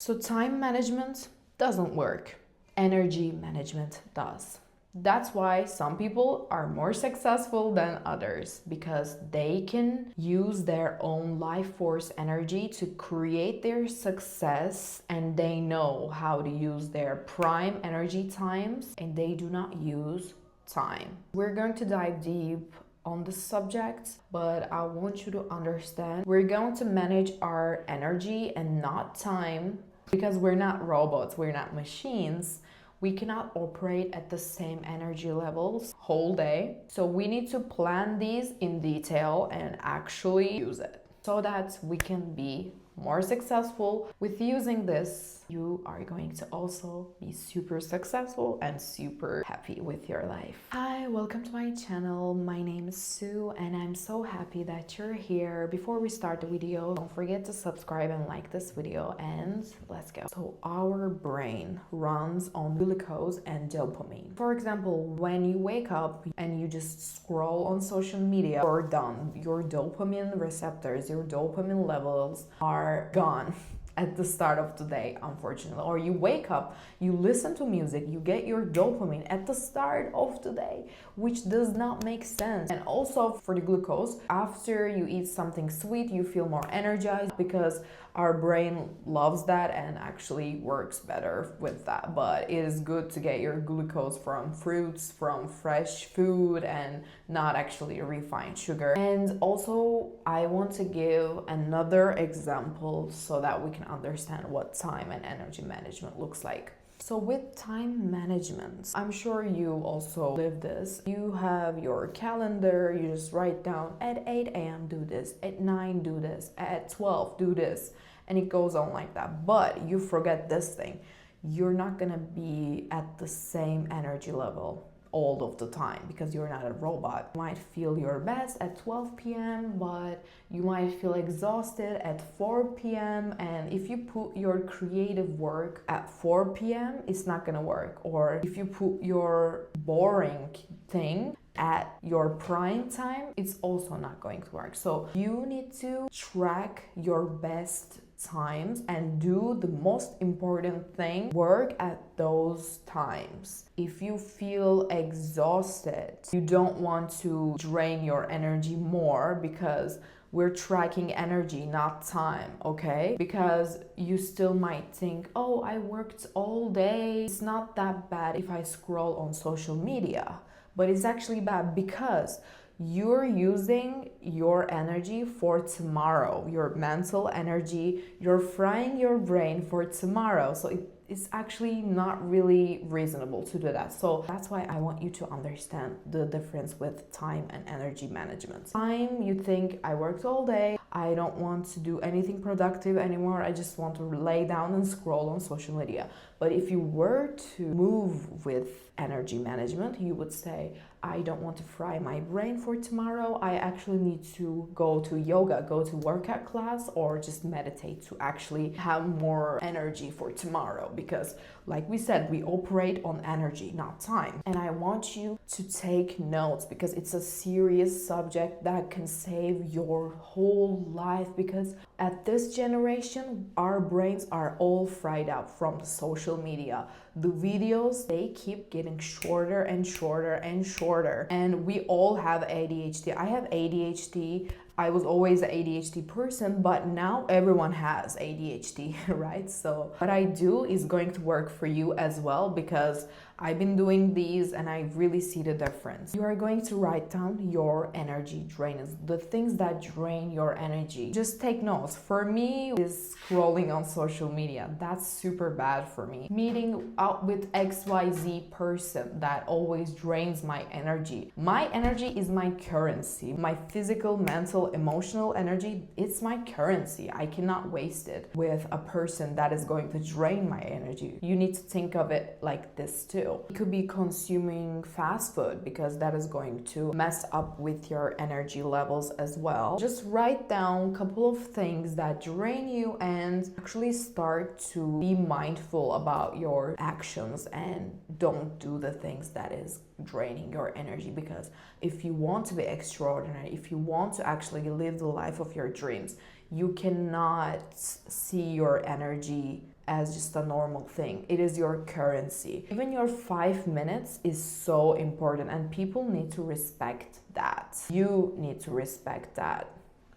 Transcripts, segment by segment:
So time management doesn't work. Energy management does. That's why some people are more successful than others, because they can use their own life force energy to create their success, and they know how to use their prime energy times, and they do not use time. We're going to dive deep on the subject, but I want you to understand we're going to manage our energy and not time, because we're not robots, we're not machines. We cannot operate at the same energy levels whole day. So we need to plan these in detail and actually use it so that we can be more successful. With using this, you are going to also be super successful and super happy with your life. Hi, welcome to my channel. My name is Sue and I'm so happy that you're here. Before we start the video, don't forget to subscribe and like this video, and let's go. So our brain runs on glucose and dopamine. For example, when you wake up and you just scroll on social media, you're done. Your dopamine receptors, your dopamine levels are gone at the start of the day, unfortunately. Or you wake up, you listen to music, you get your dopamine at the start of the day, which does not make sense. And also for the glucose, after you eat something sweet, you feel more energized, because our brain loves that and actually works better with that. But it is good to get your glucose from fruits, from fresh food, and not actually refined sugar. And also, I want to give another example so that we can understand what time and energy management looks like. So with time management, I'm sure you also live this. You have your calendar, you just write down at 8 a.m. do this, at 9 do this, at 12 do this, and it goes on like that. But you forget this thing. You're not gonna be at the same energy level all of the time, because you're not a robot. You might feel your best at 12 p.m. but you might feel exhausted at 4 p.m. and if you put your creative work at 4 p.m. it's not gonna work. Or if you put your boring thing at your prime time, it's also not going to work. So you need to track your best times and do the most important thing, work at those times. If you feel exhausted, you don't want to drain your energy more, because we're tracking energy, not time, okay? Because you still might think, oh, I worked all day, it's not that bad if I scroll on social media. But it's actually bad, because you're using your energy for tomorrow, your mental energy, you're frying your brain for tomorrow. So it's actually not really reasonable to do that. So that's why I want you to understand the difference with time and energy management. Time, you think, I worked all day, I don't want to do anything productive anymore, I just want to lay down and scroll on social media. But if you were to move with energy management, you would say, I don't want to fry my brain for tomorrow. I actually need to go to yoga, go to workout class, or just meditate to actually have more energy for tomorrow. Because like we said, we operate on energy, not time. And I want you to take notes, because it's a serious subject that can save your whole life. Because at this generation, our brains are all fried up from the social media. The videos, they keep getting shorter and shorter and shorter. And we all have ADHD. I have ADHD. I was always an ADHD person, but now everyone has ADHD, right? So what I do is going to work for you as well, because I've been doing these and I really see the difference. You are going to write down your energy drainers, the things that drain your energy. Just take notes. For me, is scrolling on social media. That's super bad for me. Meeting out with XYZ person, that always drains my energy. My energy is my currency. My physical, mental, emotional energy, it's my currency. I cannot waste it with a person that is going to drain my energy. You need to think of it like this too. It could be consuming fast food, because that is going to mess up with your energy levels as well. Just write down a couple of things that drain you and actually start to be mindful about your actions, and don't do the things that is draining your energy. Because if you want to be extraordinary, if you want to actually live the life of your dreams, you cannot see your energy as just a normal thing. It is your currency. Even your 5 minutes is so important, and people need to respect that. You need to respect that.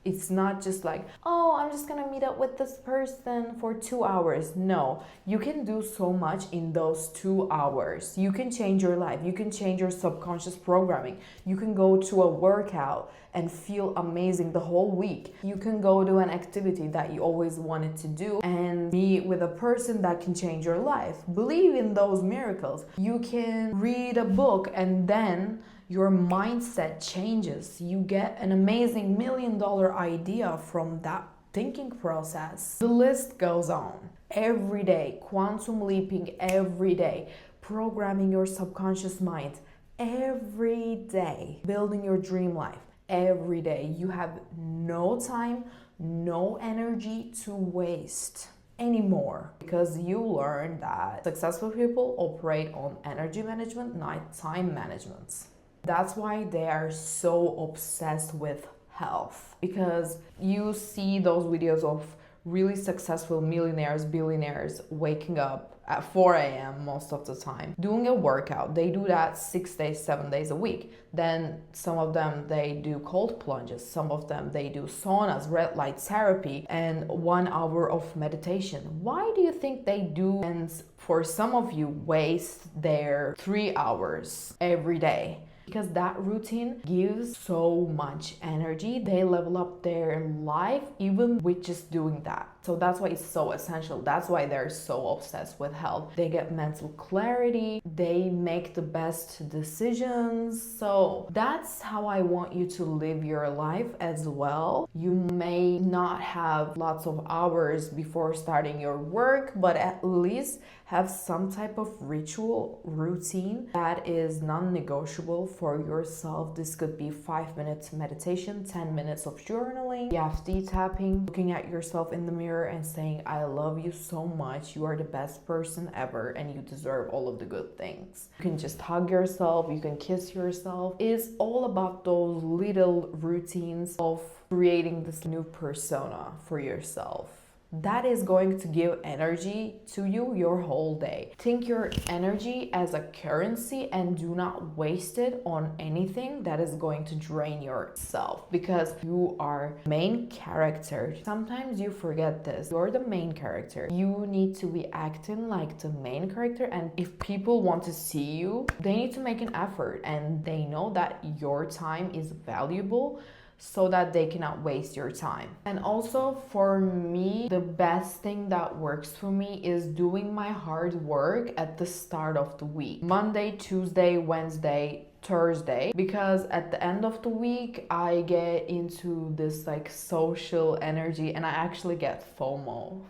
It's not just like, oh, I'm just gonna meet up with this person for 2 hours. No, you can do so much in those 2 hours. You can change your life. You can change your subconscious programming. You can go to a workout and feel amazing the whole week. You can go do an activity that you always wanted to do and meet with a person that can change your life. Believe in those miracles. You can read a book and then your mindset changes. You get an amazing $1 million idea from that thinking process. The list goes on. Every day, quantum leaping every day, programming your subconscious mind every day, building your dream life every day. You have no time, no energy to waste anymore, because you learn that successful people operate on energy management, not time management. That's why they are so obsessed with health, because you see those videos of really successful millionaires, billionaires waking up at 4 a.m. most of the time, doing a workout. They do that 6 days, 7 days a week. Then some of them, they do cold plunges. Some of them, they do saunas, red light therapy, and 1 hour of meditation. Why do you think they do? And for some of you, waste their 3 hours every day. Because that routine gives so much energy. They level up their life even with just doing that. So that's why it's so essential. That's why they're so obsessed with health. They get mental clarity. They make the best decisions. So that's how I want you to live your life as well. You may not have lots of hours before starting your work, but at least have some type of ritual routine that is non-negotiable for yourself. This could be 5 minutes meditation, 10 minutes of journaling, EFT tapping, looking at yourself in the mirror and saying, I love you so much. You are the best person ever and you deserve all of the good things. You can just hug yourself. You can kiss yourself. It's all about those little routines of creating this new persona for yourself. That is going to give energy to you your whole day. Think your energy as a currency and do not waste it on anything that is going to drain yourself, because you are main character. Sometimes you forget this. You're the main character. You need to be acting like the main character, and if people want to see you, they need to make an effort and they know that your time is valuable, so that they cannot waste your time. And also for me, the best thing that works for me is doing my hard work at the start of the week. Monday, Tuesday, Wednesday, Thursday, because at the end of the week I get into this like social energy and I actually get FOMO,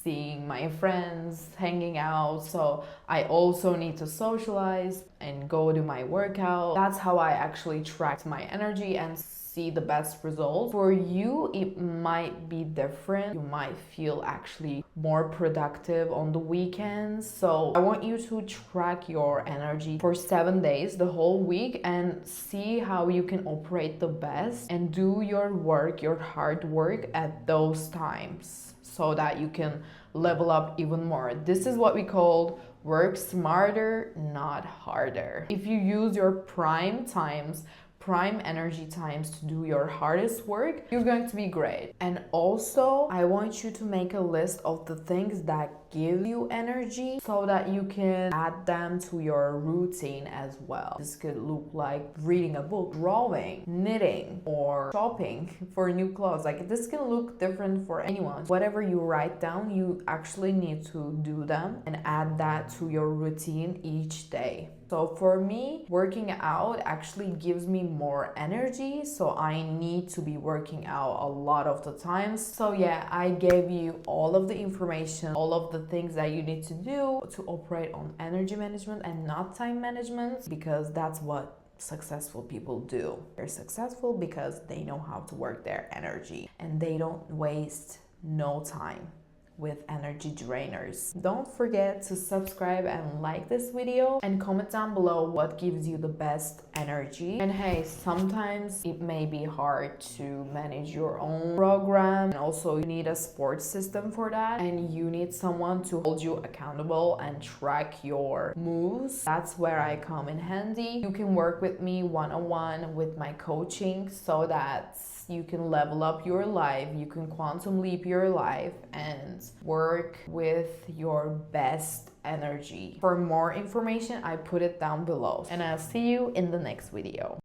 seeing my friends, hanging out. So I also need to socialize and go do my workout. That's how I actually track my energy and see the best results. For you, it might be different. You might feel actually more productive on the weekends. So I want you to track your energy for 7 days, the whole week, and see how you can operate the best and do your work, your hard work at those times so that you can level up even more. This is what we call work smarter, not harder. If you use your prime energy times to do your hardest work, you're going to be great. And also, I want you to make a list of the things that give you energy so that you can add them to your routine as well. This could look like reading a book, drawing, knitting, or shopping for new clothes. Like, this can look different for anyone. Whatever you write down, you actually need to do them and add that to your routine each day. So for me, working out actually gives me more energy, so I need to be working out a lot of the times. So yeah, I gave you all of the information, all of the things that you need to do to operate on energy management and not time management, because that's what successful people do. They're successful because they know how to work their energy and they don't waste no time with energy drainers. Don't forget to subscribe and like this video and comment down below what gives you the best energy. And hey, sometimes it may be hard to manage your own program, and also you need a support system for that, and you need someone to hold you accountable and track your moves. That's where I come in handy. You can work with me one-on-one with my coaching so that you can level up your life, you can quantum leap your life and work with your best energy. For more information, I put it down below, and I'll see you in the next video.